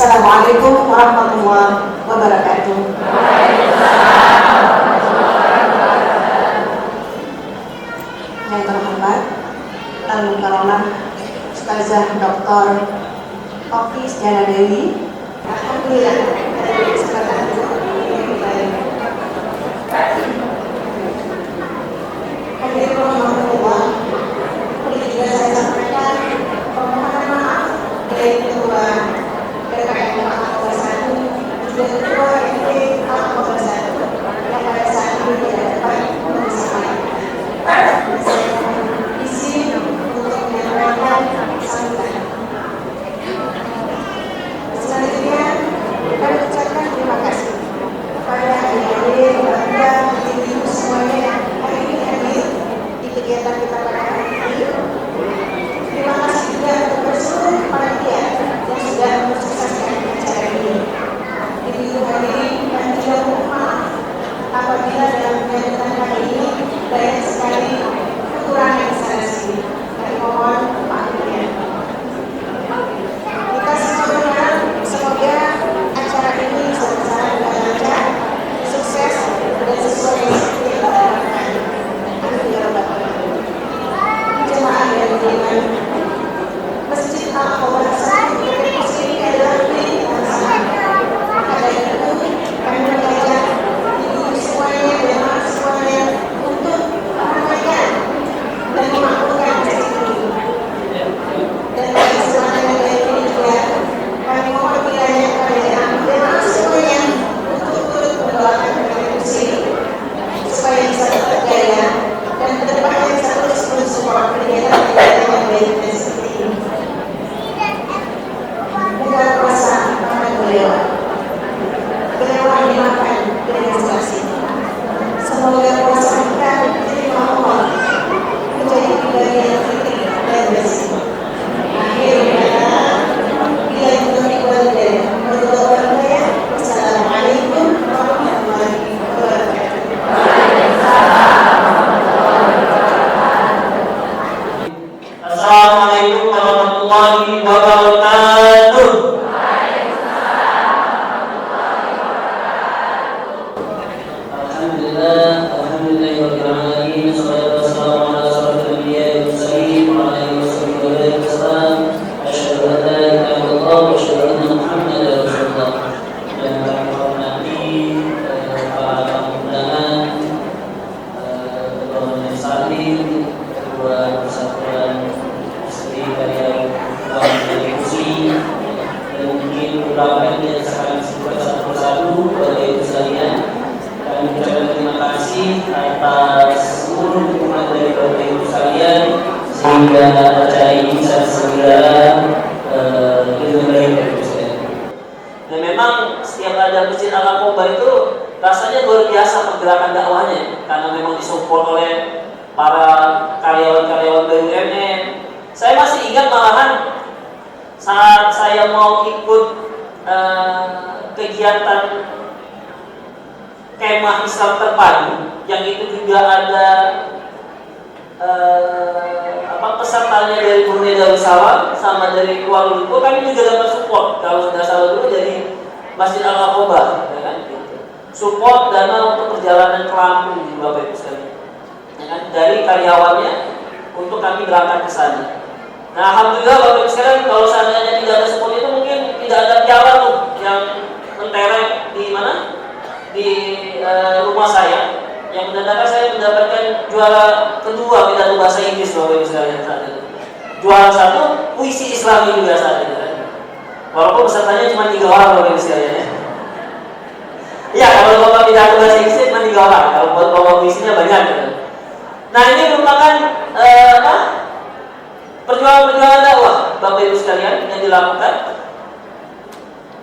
Assalamualaikum warahmatullahi wabarakatuh. Yang terhormat Al-Mukarramah Ustazah Dr. Oki Setiana Dewi. Alhamdulillah pada kesempatan hadirin rahmatullah, seperti juga saya sampaikan permohonan maaf dari ketua PPKM Al-Akbar 1 juga ketua RT Al-Akbar 1 yang pada saat ini tidak dapat bersamaan. Saya izin untuk menyampaikan sambutan. Selanjutnya kami ucapkan terima kasih kepada adik-adik, keluarga, ibu semuanya yang hari ini hadir di kegiatan kita pada hari ini. Terima kasih juga kepada seluruh panitia yang sudah mensukseskan acara ini. Ibu hadirin dan juga mohon maaf apabila dalam kegiatan kali ini banyak sekali kekurangan di sana sini. Kami mohon maafnya. Kita semua berharap semoga acara ini berjalan dengan lancar, sukses dan sesuai dengan seperti yang kita harapkan. Amin ya rabbal alamin. Jemaah yang beriman, Masjid Al-Akbar 1 Depok ini adalah milik bersama. Maka dari itu kami mengajak ibu semuanya, jemaah semuanya untuk meramaikan dan memakmurkan masjid ini. Dan bagi semangat yang baik ini juga kami mohon kiranya kepada jemaah semuanya untuk turut mendoakan kontribusi supaya bisa tetap jaya dan kedepannya bisa terus mensupport kegiatan-kegiatan yang baik dan seperti ini. Bukan puasa makan kelewat, kelewat dimakan dengan selasi. Semoga puasa kita diterima Allah, menjadi pribadi yang fitri dan bersih. Akhir kata, bila itu walidain, kedua orang tua. Wassalamualaikum warahmatullahi wabarakatuh. Assalamualaikum warahmatullahi wabarakatuh. Alhamdulillah, alhamdulillahirabbil alamin. Wassalatu wassalamu ala asyrofil anbiya'i wal mursalin wa ala alihi wasallam. Asyhadu an la ilaha illallah wa asyhadu anna Muhammadar rasulullah. Dan kami hormati para tamu undangan, Ketua Majelis Taklim, Ketua Persatuan Istri Karya Bank Kursi, dan mungkin beberapa yang akan disebutkan satu persatu Bapak Ibu sekalian. Kami ucapkan terima kasih atas seluruh dukungan dari Bapak Ibu sekalian sehingga acara ini bisa segera dimulai Bapak Ibu sekalian. Dan memang setiap ada Masjid Al-Akbar itu rasanya luar biasa pergerakan dakwahnya, karena memang disupport oleh para karyawan-karyawan BUMN. Saya masih ingat malahan saat saya mau ikut kegiatan kemah Islam terpadu, yang itu juga ada pesertanya dari Brunei Darussalam sama dari Kuala Lumpur. Kami juga dapat support, kalau sudah salah dulu dari Masjid Al-Akbar, ya kan? Support dana untuk perjalanan ke Lampung di Bapak Ibu sekalian, ya kan? Dari karyawannya untuk kami berangkat ke sana. Nah, alhamdulillah Bapak Ibu sekalian, kalau seandainya tidak ada support itu mungkin tidak ada piala tuh yang mentereng di mana? Di rumah saya, yang menandakan saya mendapatkan juara kedua pidato bahasa Inggris Bapak Ibu sekalian saat itu. Juara satu puisi Islami juga saat itu. Walaupun pesertanya cuma 3 orang Bapak Ibu sekalian ya. Iya, kalau Bapak pidato bahasa Inggris cuma 3 orang, kalau buat Bapak puisinya banyak gitu. Nah, ini merupakan perjuangan dakwah Bapak Ibu sekalian yang dilakukan,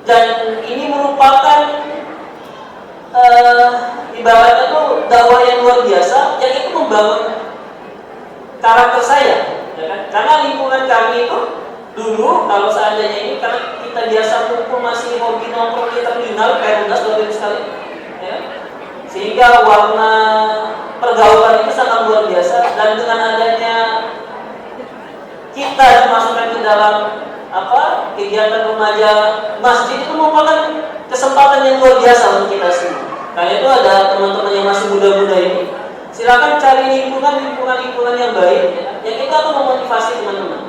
dan ini merupakan ibaratnya tuh dakwah yang luar biasa, yang itu membangun karakter saya, ya kan? Karena lingkungan kami itu dulu, kalau seandainya ini, karena kita biasa kumpul masih hobi nongkrong di terminal Perumdas Bapak Ibu sekalian, ya, sehingga warna pergaulan itu sangat luar biasa. Dan dengan adanya kita dimasukkan ke dalam kegiatan remaja masjid itu merupakan kesempatan yang luar biasa untuk kita semua. Karena itu ada teman-teman yang masih muda-muda ini, silakan cari lingkungan yang baik, yang itu akan memotivasi teman-teman.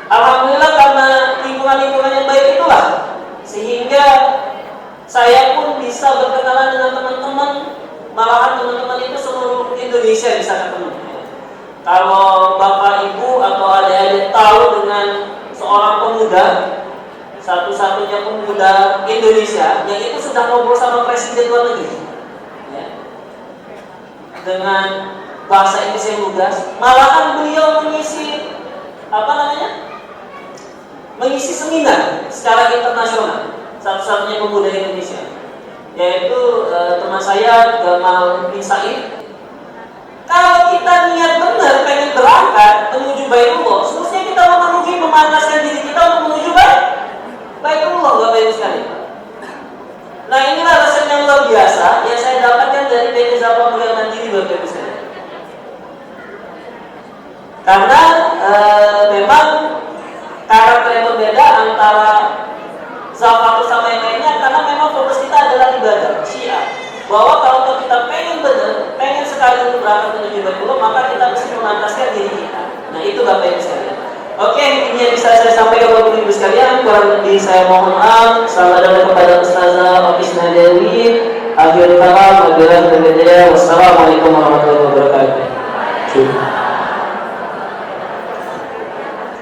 Alhamdulillah karena lingkungan yang baik itulah sehingga saya pun bisa berkenalan dengan teman-teman, malahan teman-teman itu seluruh Indonesia bisa ketemu. Kalau Bapak Ibu atau adik-adik tahu dengan seorang pemuda, satu-satunya pemuda Indonesia yang itu sudah ngobrol sama presiden luar negeri, ya, dengan bahasa Inggris yang lugas, malahan beliau mengisi mengisi seminar secara internasional, satu-satunya pemuda Indonesia, yaitu teman saya Gamal bin Said. Kalau kita niat benar pengen berangkat menuju Baitullah, seharusnya kita memanaskan diri kita untuk menuju Baitullah, Bapak Ibu sekalian. Nah, inilah resep yang luar biasa yang saya dapatkan dari PT Zakat Mulia Mandiri, Bapak Ibu sekalian. Karena memang karakter yang berbeda antara Zakat sama yang lainnya, karena memang fokus kita adalah ibadah Syiah. Bahwa kalau kita pengen sekali untuk berangkat menuju Baitullah, maka kita mesti memantaskan diri kita. Nah, itu Bapak Ibu sekalian. Oke, ini yang bisa saya sampaikan Bapak Ibu sekalian. Kurang lebih saya mohon maaf. Selamat datang kepada Ustazah Ofis Nadewi. Akhirul kalam, wassalamualaikum warahmatullahi wabarakatuh.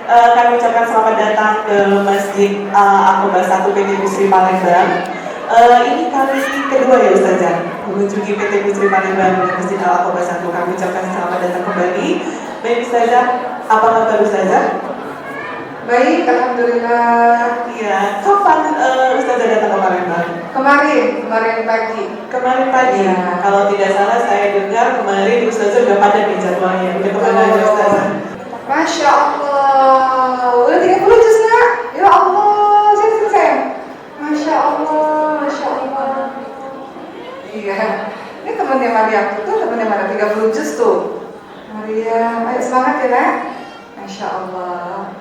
Kami ucapkan selamat datang ke Masjid Aqobah 1 PT Busri Palembang. Ini kali kedua ya Ustazah mengunjungi PT Busri Palembang dan Masjid Aqobah 1. Kami ucapkan selamat datang kembali. Baik Ustazah, apa kabar Ustazah? Baik, alhamdulillah. Iya, kapan Ustazah datang ke Palembang? Kemarin pagi. Kemarin pagi. Ya. Kalau tidak salah saya dengar kemarin Ustazah udah padat nih jadwalnya. Udah kemana aja Ustazah? Masya Allah, udah 30 juz nggak? Ya Allah, sini sayang. Masya Allah. Iya, ini temannya Maryam tuh temannya mana 30 juz tuh. Maryam, ayo semangat ya nak. Masya Allah.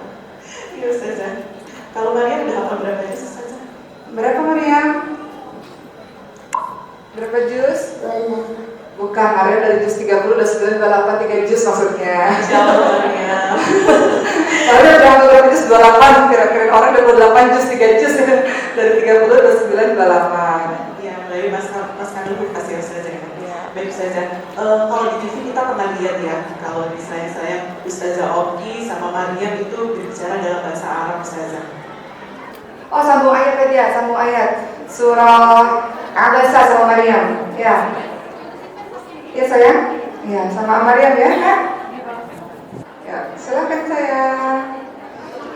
Iya Ustazah. Kalau Maryam udah hafal berapa juz Ustazah? Berapa Maryam? Berapa juz? Bukan, Maryam dari juz 30 udah 9, 28, 3 juz maksudnya. Insya Allah Maryam. Maryam udah hafal berapa juz? 28, kira-kira orang udah 28 juz, 3 juz. Dari 30 udah 9, 28. Iya, dari Mas Kandung kasih Ustazah. Baik Ustazah, kalau di TV kita pernah lihat ya, kalau misalnya saya Ustazah Oki sama Maryam itu berbicara dalam bahasa Arab Ustazah. Oh, sambung ayat tadi ya, sambung ayat surah Abasa sama Maryam. Ya. Ya sayang? Ya, sama Maryam ya, Kak? Ya, silakan sayang.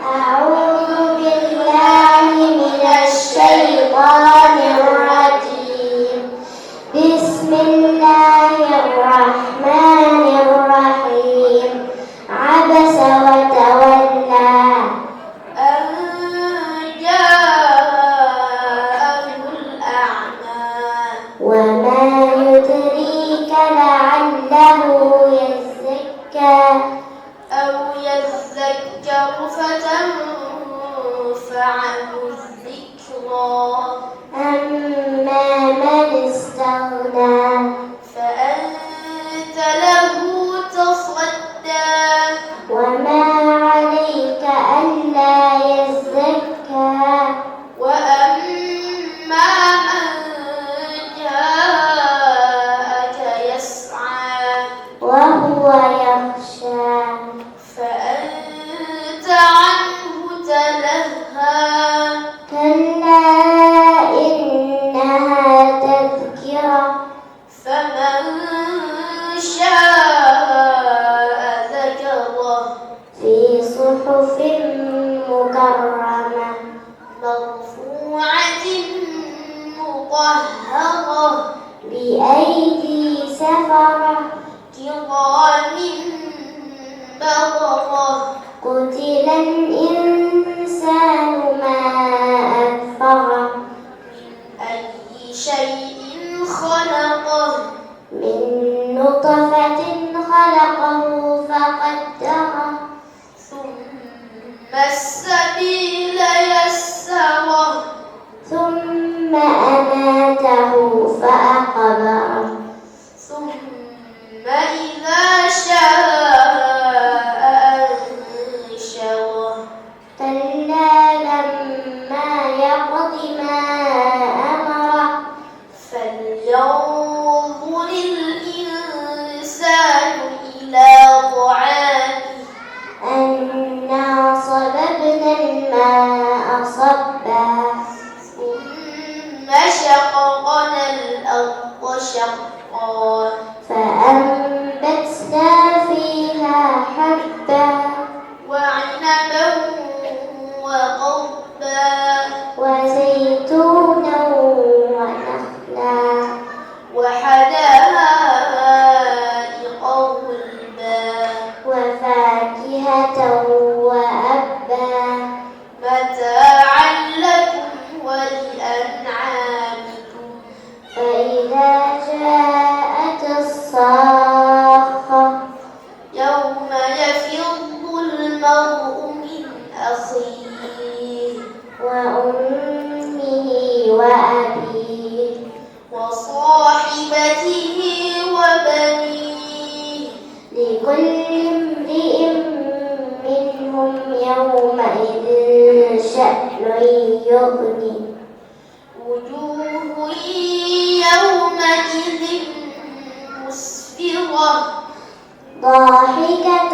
أعوذ بالله من الشيطان الرجيم بسم الله الرحمن الرحيم عبس وتولى أن جاءه الأعمى وما يدريك لعله يزكى أو يذكر فتنفعه الذكرى أما من استغنى فأنت له تصدى وما عليك ألا يزكى وأما من جاءك يسعى وهو يخشى فأنت عنه تلهى كلا إنها تذكرة فمن شاء ذكره في صحف مكرمة مرفوعة مطهرة بأيدي سفرة كرام بررة قتل الإنسان ما أكفره من أي شيء خلقه من نطفة خلقه فقدره ثم السبيل خبره ثم إذا شاء أنشره كلا لما يقض ما أمره فلينظر الإنسان إلى طعامه أنا صببنا الماء صبا ثم شققنا الأرض شقا فأنبتنا فيها حبا وعنبا وقضبا وزيتونا ونخلا وحدائق غلبا وفاكهة وأبا متاعا لكم ولأنعامكم فإذا جاءت الصاخة يوم يفر المرء من أخيه وأمه وأبيه وصاحبته وبنيه لكل امرئ منهم يومئذ شأن يغنيه وجوه يومئذ مسفرة ضاحكة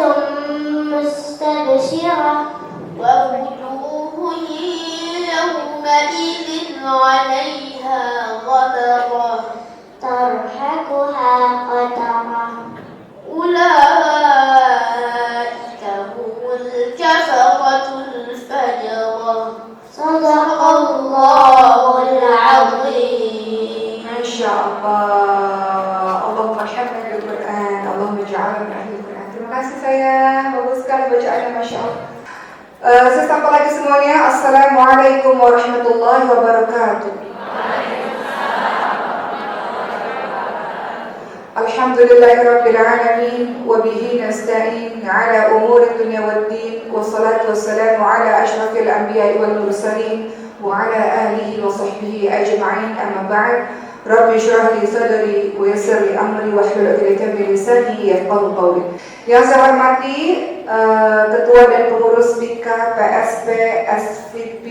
مستبشرة ووجوه يومئذ عليها غبرة ترهقها قترة أولئك هم الكفرة الفجرة صدق الله العظيم. ما شاء الله. Allahumma hamdana bil Quran. Allahumma ja'alna min ahli Quran. Terima kasih sayang. Bagus sekali bacaannya, Masya Allah. Sesama lagi semuanya. Assalamualaikum warahmatullahi wabarakatuh. Alhamdulillahirabbil alamin wa bihi nasta'in ala umuri dunya waddin wassalatu wassalamu ala asyrafil anbiya'i wal mursalin wa ala alihi wa sahbihi ajma'in amma ba'd. Rabbi shrah li sadri wa yassir li amri wahlul 'uqdatam min lisani yafqahu qawli. Yang saya hormati Ketua dan Pengurus BIKA, PSP, SVP,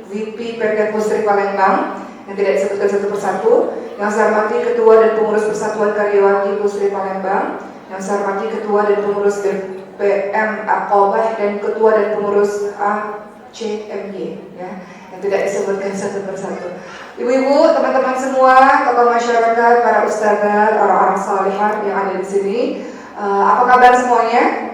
VP PT Pusri Palembang yang tidak disebutkan satu persatu. Yang saya hormati Ketua dan Pengurus Persatuan Karyawati Pusri Palembang. Yang saya hormati Ketua dan Pengurus BPM Aqabah dan Ketua dan Pengurus ACMY ya, yang tidak disebutkan satu persatu. Ibu-ibu, teman-teman semua, tokoh masyarakat, para ustazah, orang-orang salihah yang ada di sini, apa kabar semuanya?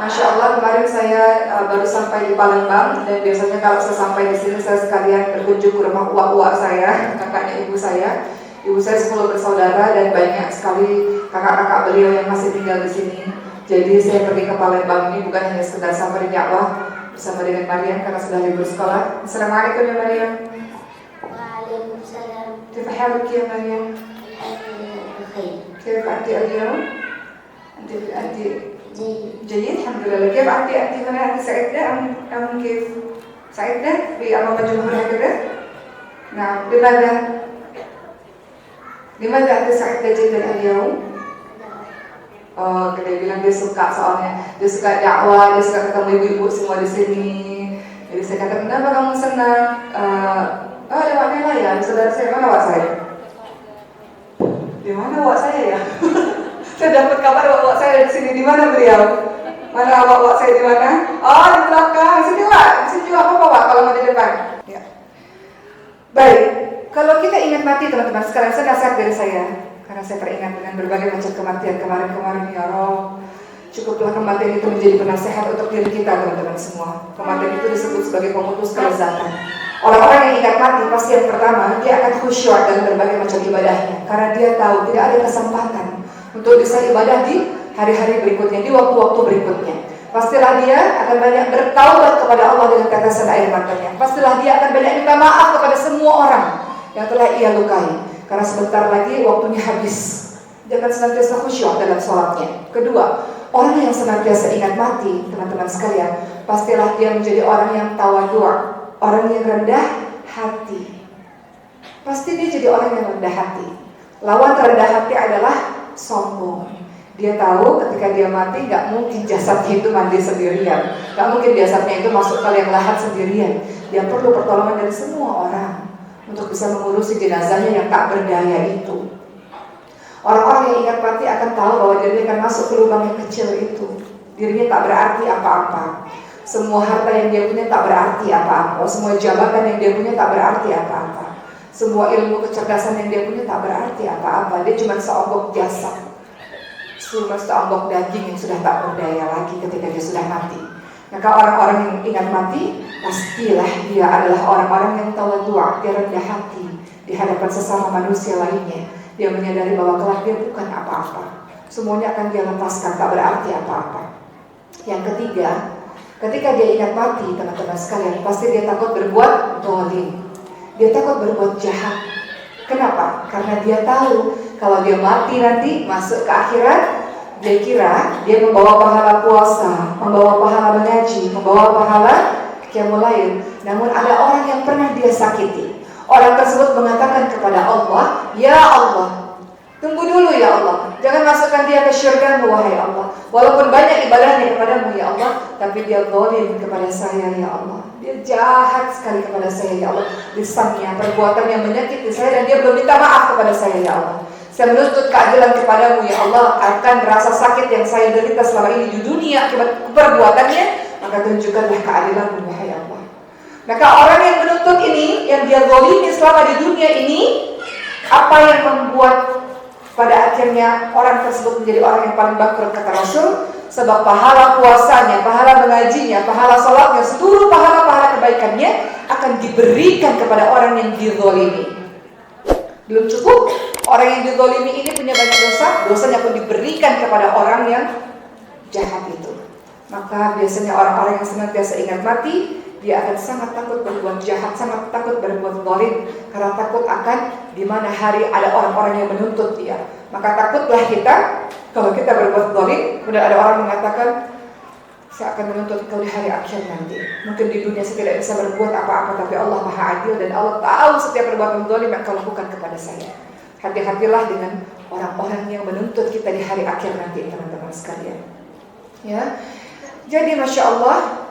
Masya Allah, kemarin saya baru sampai di Palembang dan biasanya kalau saya sampai di sini saya sekalian berkunjung ke rumah uak-uak saya, kakaknya ibu saya. Ibu saya 10 bersaudara dan banyak sekali kakak-kakak beliau yang masih tinggal di sini. Jadi saya pergi ke Palembang ini bukan hanya sekedar sampai dakwah bersama dengan Maryam karena sudah libur sekolah. Assalamualaikum ya Maryam. Waalaikumsalam. كيف حالك يا مريم؟ بخير. كيف أنت اليوم؟ أنت جيد. جيد الحمد لله. كيف أنت هنا؟ أنت سعيدة أم كيف؟ سعيدة بأمام الجمهور هكذا؟ نعم. لماذا أنت سعيدة جدا اليوم؟ Oh, dia bilang dia suka soalnya dia suka dakwah, dia suka ketemu ibu-ibu semua di sini. Jadi saya kata, kenapa kamu senang? Ada Wak Nela ya, saudara saya. Mana Wak saya? Di mana Wak saya ya? Saya dapat kabar Wak saya di sini. Di mana beliau? Mana Wak saya di mana? Oh, di belakang. Sini Wak. Sini juga apa Wak kalau mau di depan? Ya. Baik. Kalau kita ingat mati teman-teman, sekarang saya nasihat dari saya. Karena saya teringat dengan berbagai macam kematian kemarin-kemarin, ya Allah. Cukuplah kematian itu menjadi penasehat untuk diri kita teman-teman semua. Kematian itu disebut sebagai pemutus kelezatan. Orang-orang yang ingat mati pasti yang pertama dia akan khusyuk dalam berbagai macam ibadahnya. Karena dia tahu tidak ada kesempatan untuk bisa ibadah di hari-hari berikutnya, di waktu-waktu berikutnya. Pastilah dia akan banyak bertaubat kepada Allah dengan tetesan air matanya. Pastilah dia akan banyak minta maaf kepada semua orang yang telah ia lukai. Karena sebentar lagi waktunya habis. Dia akan senantiasa khusyuk dalam sholatnya. Kedua, orang yang senantiasa ingat mati, teman-teman sekalian, pastilah dia menjadi orang yang tawadhu', orang yang rendah hati. Pasti dia jadi orang yang rendah hati. Lawan terendah hati adalah sombong. Dia tahu ketika dia mati gak mungkin jasadnya itu mandi sendirian, gak mungkin jasadnya itu masuk ke liang lahat sendirian. Dia perlu pertolongan dari semua orang untuk bisa mengurusi jenazahnya yang tak berdaya itu. Orang-orang yang ingat mati akan tahu bahwa dirinya akan masuk ke lubang yang kecil itu. Dirinya tak berarti apa-apa. Semua harta yang dia punya tak berarti apa-apa. Semua jabatan yang dia punya tak berarti apa-apa. Semua ilmu kecerdasan yang dia punya tak berarti apa-apa. Dia cuma seonggok jasad, cuma seonggok daging yang sudah tak berdaya lagi ketika dia sudah mati. Maka orang-orang yang ingat mati, pastilah dia adalah orang-orang yang tawadhu', dia rendah hati di hadapan sesama manusia lainnya. Dia menyadari bahwa kelak dia bukan apa-apa. Semuanya akan dia lepaskan, tak berarti apa-apa. Yang ketiga, ketika dia ingat mati, teman-teman sekalian, pasti dia takut berbuat zalim. Dia takut berbuat jahat. Kenapa? Karena dia tahu kalau dia mati nanti masuk ke akhirat, dia kira dia membawa pahala puasa, membawa pahala mengaji, membawa pahala qiyamul lail. Namun ada orang yang pernah dia sakiti. Orang tersebut mengatakan kepada Allah, "Ya Allah, tunggu dulu ya Allah, jangan masukkan dia ke syurga-Mu wahai Allah. Walaupun banyak ibadahnya kepadamu ya Allah, tapi dia zalim kepada saya ya Allah. Dia jahat sekali kepada saya ya Allah. Lisannya, perbuatan yang menyakiti saya, dan dia belum minta maaf kepada saya ya Allah. Saya menuntut keadilan kepadamu ya Allah akan rasa sakit yang saya derita selama ini di dunia akibat perbuatannya, maka tunjukkanlah keadilan-Mu wahai Allah." Maka orang yang menuntut ini, yang dia zalimi selama di dunia ini, apa yang membuat pada akhirnya orang tersebut menjadi orang yang paling bangkrut kata Rasul? Sebab pahala puasanya, pahala mengajinya, pahala salatnya, seluruh pahala-pahala kebaikannya akan diberikan kepada orang yang dizalimi. Belum cukup, orang yang dizalimi ini punya banyak dosa, dosanya pun diberikan kepada orang yang jahat itu. Maka biasanya orang-orang yang senantiasa ingat mati, dia akan sangat takut berbuat jahat, sangat takut berbuat zalim, karena takut akan di mana hari ada orang-orang yang menuntut dia. Maka takutlah kita kalau kita berbuat zalim, kemudian ada orang mengatakan, "Saya akan menuntut kau di hari akhir nanti. Mungkin di dunia saya tidak bisa berbuat apa-apa, tapi Allah Maha Adil dan Allah tahu setiap perbuatan zalim yang kau lakukan kepada saya." Hati-hatilah dengan orang-orang yang menuntut kita di hari akhir nanti, teman-teman sekalian. Ya, jadi masya Allah.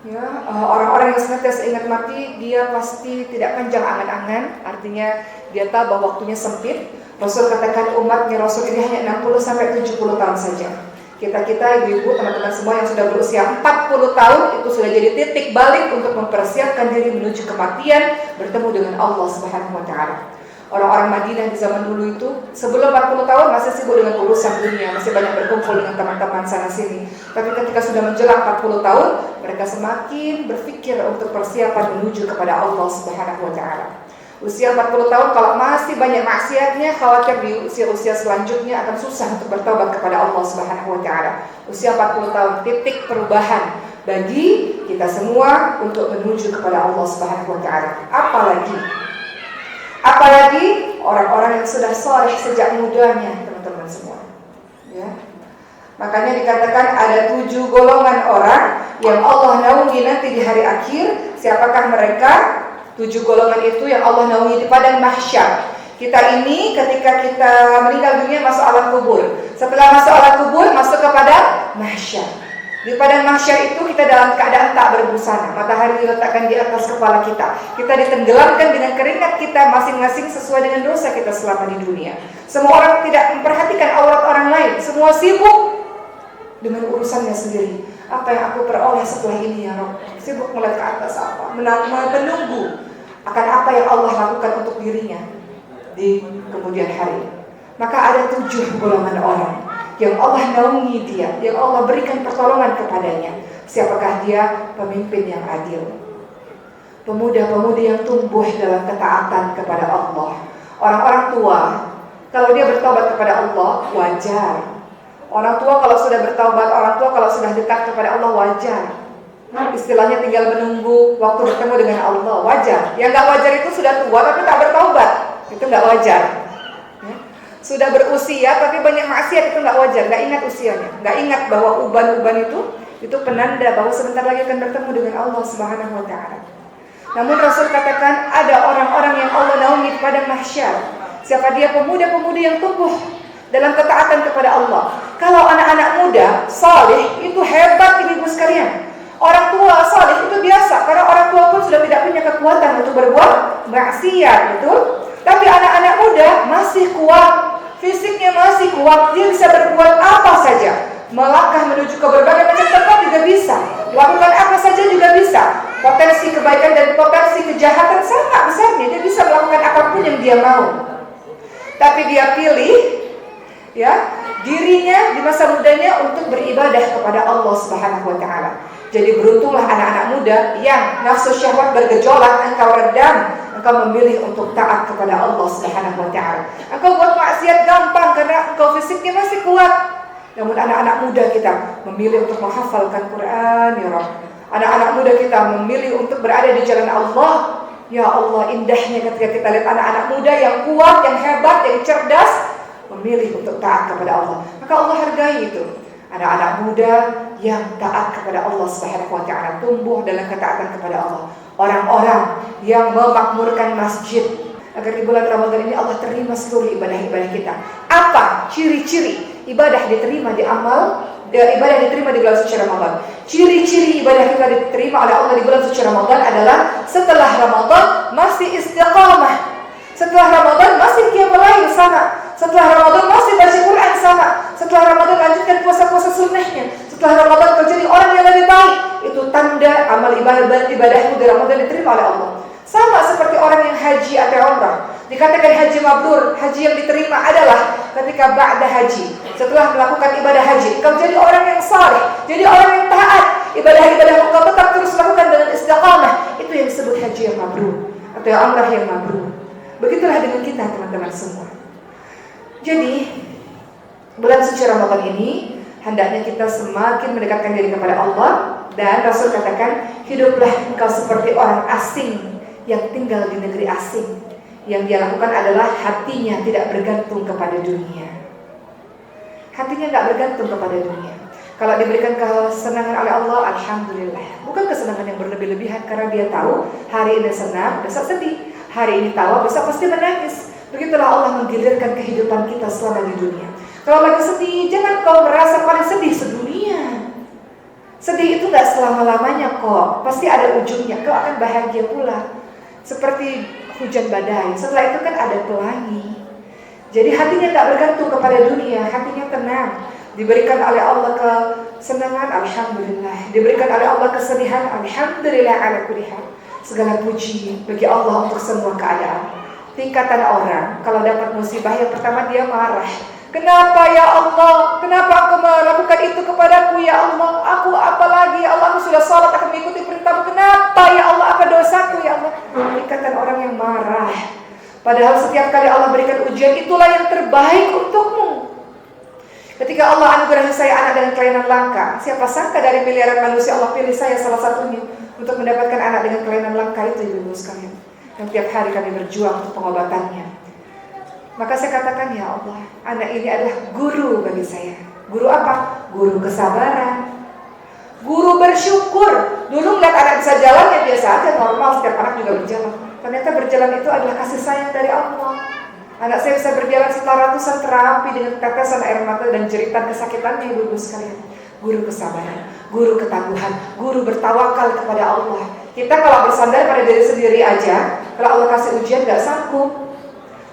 Ya, orang-orang yang senantiasa ingat mati, dia pasti tidak panjang angan-angan. Artinya dia tahu bahwa waktunya sempit. Rasul katakan umatnya Rasul ini hanya 60-70 tahun saja. Kita ibu-ibu, teman-teman semua yang sudah berusia 40 tahun, itu sudah jadi titik balik untuk mempersiapkan diri menuju kematian, bertemu dengan Allah Subhanahu wa Ta'ala. Orang-orang Madinah di zaman dulu itu sebelum 40 tahun masih sibuk dengan urusan dunia, masih banyak berkumpul dengan teman-teman sana sini. Tapi ketika sudah menjelang 40 tahun, mereka semakin berpikir untuk persiapan menuju kepada Allah Subhanahu wa Ta'ala. Usia 40 tahun kalau masih banyak maksiatnya, khawatir di usia-usia selanjutnya akan susah untuk bertobat kepada Allah Subhanahu wa Ta'ala. Usia 40 tahun titik perubahan bagi kita semua untuk menuju kepada Allah Subhanahu wa Ta'ala. Apalagi orang-orang yang sudah soleh sejak mudanya, teman-teman semua. Ya. Makanya dikatakan ada 7 golongan orang yang Allah naungi nanti di hari akhir. Siapakah mereka? 7 golongan itu yang Allah naungi di padang mahsyar. Kita ini ketika kita meninggal dunia masuk alam kubur. Setelah masuk alam kubur, masuk kepada mahsyar. Di padang mahsyar itu kita dalam keadaan tak berbusana. Matahari diletakkan di atas kepala kita. Kita ditenggelamkan dengan keringat kita masing-masing sesuai dengan dosa kita selama di dunia. Semua orang tidak memperhatikan aurat orang lain. Semua sibuk dengan urusannya sendiri. Apa yang aku peroleh setelah ini ya Rabb? Sibuk melihat ke atas apa? Menunggu akan apa yang Allah lakukan untuk dirinya di kemudian hari. Maka ada 7 golongan orang yang Allah naungi dia, yang Allah berikan pertolongan kepadanya. Siapakah dia? Pemimpin yang adil, pemuda-pemudi yang tumbuh dalam ketaatan kepada Allah. Orang-orang tua, kalau dia bertobat kepada Allah, wajar. Orang tua kalau sudah bertobat, orang tua kalau sudah dekat kepada Allah, wajar. Istilahnya tinggal menunggu waktu bertemu dengan Allah, wajar. Yang gak wajar itu sudah tua tapi tak bertobat, itu gak wajar. Sudah berusia tapi banyak maksiat, itu gak wajar, gak ingat usianya, gak ingat bahwa uban-uban itu penanda bahwa sebentar lagi akan bertemu dengan Allah Subhanahu wa Ta'ala. Namun Rasul katakan ada orang-orang yang Allah naungi pada mahsyar. Siapa dia? Pemuda-pemudi yang tumbuh dalam ketaatan kepada Allah. Kalau anak-anak muda saleh itu hebat ibu sekalian. Orang tua saleh itu biasa, karena orang tua pun sudah tidak punya kekuatan untuk berbuat maksiat, betul? Tapi anak-anak muda masih kuat, fisiknya masih kuat, dia bisa berbuat apa saja. Melangkah menuju ke berbagai macam tempat juga bisa. Lakukan apa saja juga bisa. Potensi kebaikan dan potensi kejahatan sangat besarnya. Dia bisa melakukan apapun yang dia mau. Tapi dia pilih dirinya di masa mudanya untuk beribadah kepada Allah Subhanahu wa taala. Jadi beruntunglah anak-anak muda yang nafsu syahwat bergejolak, engkau redam, engkau memilih untuk taat kepada Allah Subhanahu wa taala. Engkau buat maksiat gampang karena engkau fisiknya masih kuat. Namun anak-anak muda kita memilih untuk menghafalkan Quran, ya Rabb. Anak-anak muda kita memilih untuk berada di jalan Allah. Ya Allah, indahnya ketika kita lihat anak-anak muda yang kuat, yang hebat, yang cerdas memilih untuk taat kepada Allah. Maka Allah hargai itu. Anak-anak muda yang taat kepada Allah Subhanahu wa taala, tumbuh dalam ketaatan kepada Allah. Orang-orang yang memakmurkan masjid agar di bulan Ramadan ini Allah terima seluruh ibadah-ibadah kita. Apa ciri-ciri ibadah diterima di ibadah diterima di bulan suci Ramadan? Ciri-ciri ibadah kita diterima oleh Allah di bulan suci Ramadan adalah setelah Ramadan masih istiqamah. Setelah Ramadan masih qiyamul lail sama. Setelah Ramadan masih baca Quran sama. Setelah Ramadan lanjutkan puasa-puasa sunnahnya. Setelah Ramadan kau jadi orang yang lebih baik. Itu tanda amal ibadahmu di Ramadan diterima oleh Allah. Sama seperti orang yang haji atau umrah. Dikatakan haji mabrur, haji yang diterima adalah ketika ba'da haji. Setelah melakukan ibadah haji, kau jadi orang yang saleh, jadi orang yang taat. Ibadah-ibadah kau tetap terus lakukan dengan istiqamah. Itu yang disebut haji yang mabrur atau umrah yang mabrur. Begitulah dengan kita teman-teman semua. Jadi bulan suci Ramadan ini hendaknya kita semakin mendekatkan diri kepada Allah. Dan Rasul katakan, hiduplah engkau seperti orang asing yang tinggal di negeri asing. Yang dia lakukan adalah hatinya tidak bergantung kepada dunia. Hatinya tidak bergantung kepada dunia. Kalau diberikan kesenangan oleh Allah, alhamdulillah. Bukan kesenangan yang berlebih-lebihan, karena dia tahu hari ini senang, besok sedih. Hari ini tawa, besok pasti menangis. Begitulah Allah menggilirkan kehidupan kita selama di dunia. Kalau lagi sedih, jangan kau merasa paling sedih sedunia. Sedih itu gak selama-lamanya kok. Pasti ada ujungnya, kau akan bahagia pula. Seperti hujan badai, setelah itu kan ada pelangi. Jadi hatinya gak bergantung kepada dunia, hatinya tenang. Diberikan oleh Allah kesenangan, alhamdulillah. Diberikan oleh Allah kesedihan, alhamdulillah ala kulli hal. Segala puji bagi Allah untuk semua keadaan. Tingkatan orang kalau dapat musibah, yang pertama dia marah. Kenapa ya Allah? Kenapa aku melakukan itu kepadaku ya Allah? Aku apa lagi ya Allah? Aku sudah salat, akan mengikuti perintahmu. Kenapa ya Allah? Apa dosaku ya Allah? Tingkatan orang yang marah. Padahal setiap kali Allah berikan ujian, itulah yang terbaik untukmu. Ketika Allah anugerahi saya anak dengan kelainan langka, siapa sangka dari miliaran manusia Allah pilih saya salah satunya untuk mendapatkan anak dengan kelainan langka itu, ibu-ibu sekalian. Yang tiap hari kami berjuang untuk pengobatannya. Maka saya katakan, ya Allah, anak ini adalah guru bagi saya. Guru apa? Guru kesabaran, guru bersyukur. Dulu ngeliat anak bisa jalan ya biasa aja, normal, setiap anak juga berjalan. Ternyata berjalan itu adalah kasih sayang dari Allah. Anak saya bisa berjalan setelah ratusan terapi dengan tetesan air mata dan jeritan kesakitannya, ibu-ibu sekalian. Guru kesabaran, guru ketangguhan, guru bertawakal kepada Allah. Kita kalau bersandar pada diri sendiri aja, kalau Allah kasih ujian gak sanggup.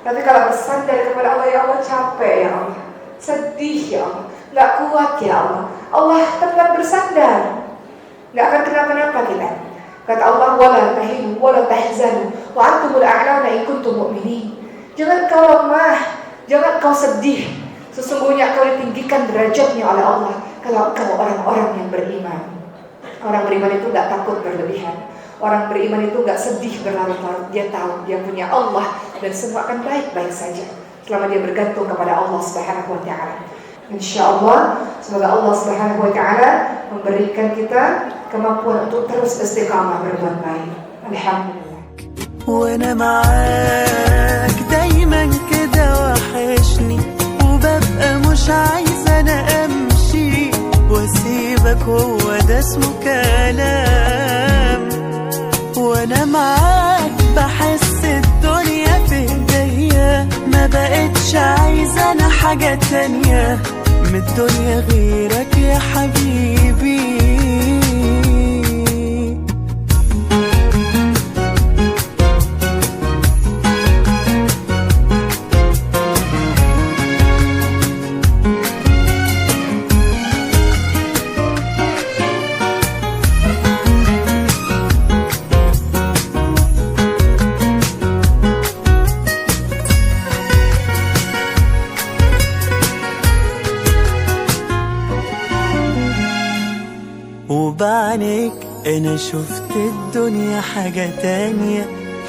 Tapi kalau bersandar kepada Allah, ya Allah capek ya Allah, sedih ya Allah, gak kuat ya Allah. Allah tempat bersandar, gak akan kenapa-napa kita. Kata Allah, wala tahinu wala tahzanu wa antumul a'launa in kuntum mu'minin. Jangan kau lemah, jangan kau sedih. Sesungguhnya kau ditinggikan derajatnya oleh Allah kalau kau orang-orang yang beriman. Orang beriman itu gak takut berlebihan. Orang beriman itu gak sedih berlarut-larut. Dia tahu dia punya Allah dan semua akan baik-baik saja selama dia bergantung kepada Allah Subhanahu wa taala. Insyaallah, semoga Allah Subhanahu wa taala memberikan kita kemampuan untuk terus istiqamah berbuat baik. Alhamdulillah. وانا معاك دايما كده وحشني وببقى مش عايزة انا امشي واسيبك، هو ده اسمه كلام. وانا معاك حاجة تانية من الدنيا غيرك يا حبيبي. وبعنيك انا شفت الدنيا حاجة تانية،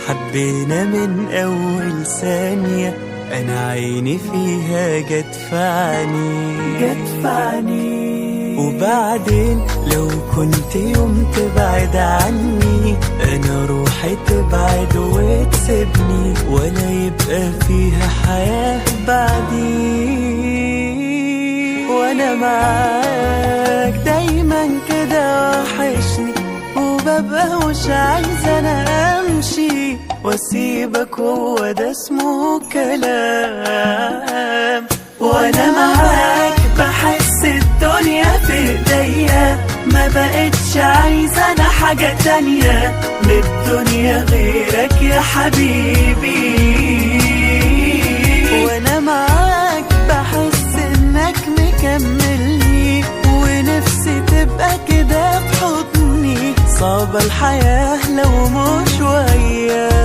حبينا من اول ثانية، انا عيني فيها جت في عيني. وبعدين لو كنت يوم تبعد عني، انا روحي تبعد وتسيبني، ولا يبقى فيها حياة بعدي. وانا معاك دايما كده وحشني، وببقى مش عايزة انا امشي واسيبك، هو ده اسمه كلام. وانا معاك بحس الدنيا في ايديا، ما بقتش عايزة انا حاجة تانية من الدنيا غيرك يا حبيبي. وانا معاك بحس انك مكملني، ونفسي تبقى كده في حضني، صعبة الحياة لو مش وياك.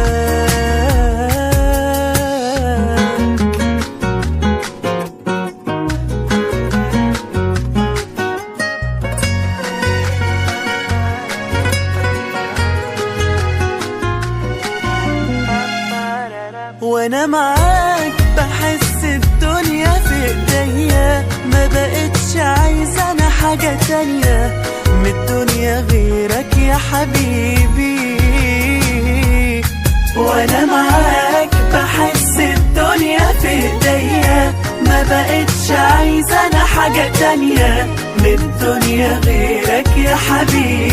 وانا معاك بحس الدنيا في ايديا، ما بقتش عايزة انا حاجة تانية من الدنيا غيرك يا حبيبي. وانا معاك بحس الدنيا في ايديا، ما بقتش عايزة انا حاجة تانية من الدنيا غيرك يا حبيبي.